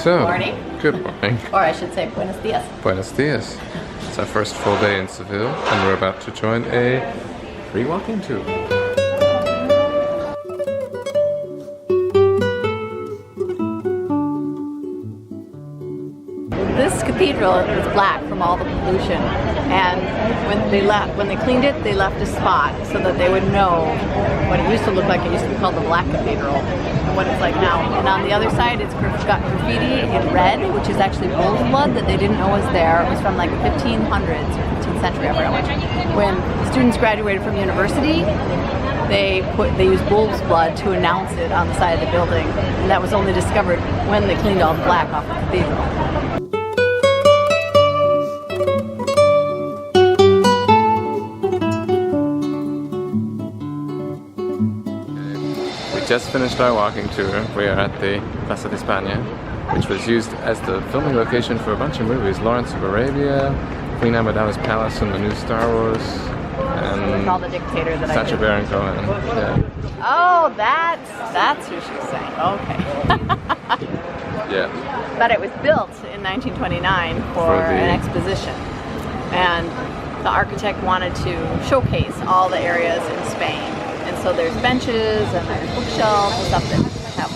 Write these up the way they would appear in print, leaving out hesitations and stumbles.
So, morning. Good morning. Or I should say, buenos dias. Buenos dias. It's our first full day in Seville, and we're about to join a free walking tour. This cathedral is black from all the pollution, and when they cleaned it, they left a spot so that they would know what it used to look like. It used to be called the Black Cathedral, and what it's like now. And on the other side, it's got graffiti in red, which is actually bull's blood that they didn't know was there. It was from like the 1500s or 15th century, I forgot which. When students graduated from university, they used bull's blood to announce it on the side of the building, and that was only discovered when they cleaned all the black off the cathedral. Just finished our walking tour. We are at the Plaza de España, which was used as the filming location for a bunch of movies. Lawrence of Arabia, Queen Amidala's Palace in the new Star Wars, and all the dictator that Sacha Baron Cohen. Yeah. Oh, that's who she's saying. Okay. Yeah. But it was built in 1929 for an exposition, and the architect wanted to showcase all the areas in Spain. And so there's benches and there's bookshelves and stuff that have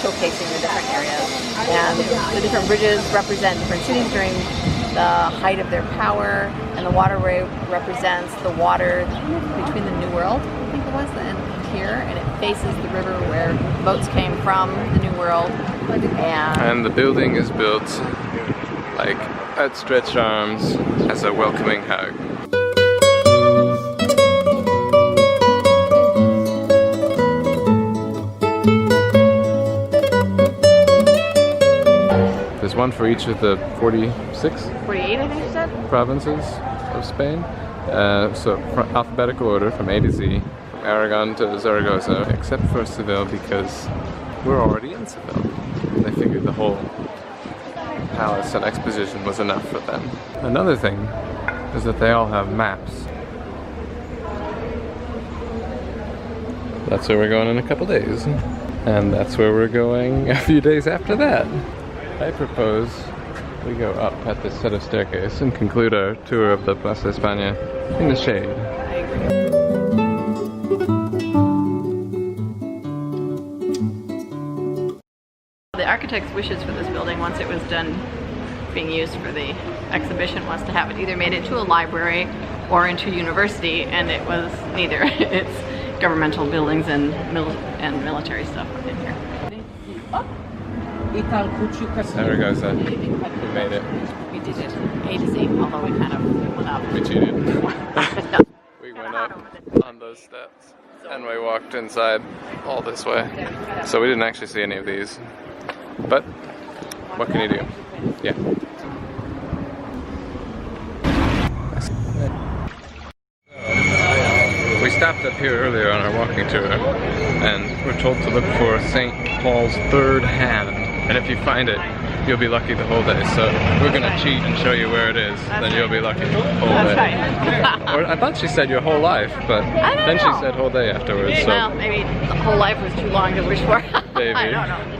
showcasing the different areas. And the different bridges represent different cities during the height of their power. And the waterway represents the water between the New World, I think it was, and here. And it faces the river where boats came from, the New World. And the building is built like outstretched arms as a welcoming hug. There's one for each of the 48, I think you said? Provinces of Spain. So alphabetical order from A to Z, from Aragon to Zaragoza, except for Seville because we're already in Seville. They figured the whole palace and exposition was enough for them. Another thing is that they all have maps. That's where we're going in a couple days. And that's where we're going a few days after that. I propose we go up at this set of staircase and conclude our tour of the Plaza de España in the shade. I agree. The architect's wishes for this building, once it was done being used for the exhibition, was to have it either made into a library or into a university, and it was neither. It's governmental buildings and military stuff in here. Zaragoza. We made it. We did it A to Z, although we kind of went up. We cheated. We went up on those steps and we walked inside all this way. So we didn't actually see any of these. But what can you do? Yeah. We stopped up here earlier on our walking tour and we're told to look for St. Paul's third hand. And if you find it, you'll be lucky the whole day. So we're gonna cheat and show you where it is. Then you'll be lucky the whole day. Right. Or I thought she said your whole life, but then she said whole day afterwards. So. Well, maybe the whole life was too long to wish for. Maybe. I don't know.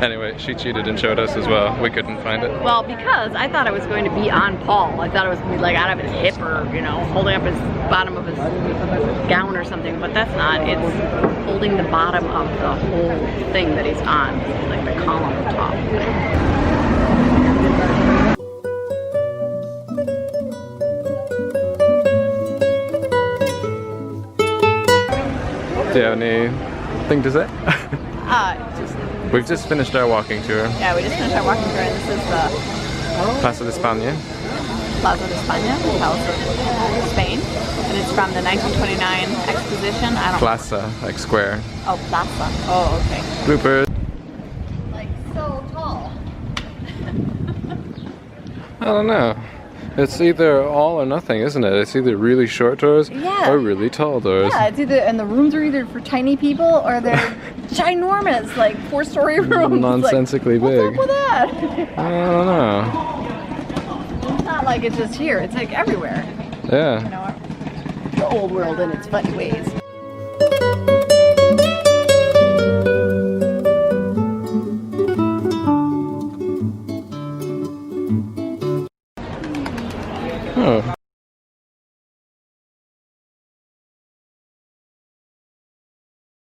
Anyway, she cheated and showed us as well. We couldn't find it. Well, because I thought it was going to be on Paul. I thought it was going to be like out of his hip or, you know, holding up his bottom of his gown or something, but that's not. It's holding the bottom of the whole thing that he's on, like the column top thing. Do you have anything to say? We've just finished our walking tour. Yeah, we just finished our walking tour, and this is the Plaza de España. Plaza de España, Palace of Spain, and it's from the 1929 exposition. Plaza, like square. Oh, Plaza. Oh, okay. Bloopers. Like so tall. I don't know. It's either all or nothing, isn't it? It's either really short doors or really tall doors. Yeah, it's either, and the rooms are either for tiny people or they're ginormous, like 4-story rooms. Nonsensically like, big. What's up with that? I don't know. It's not like it's just here, it's like everywhere. Yeah. You know, the old world in its funny ways. Oh.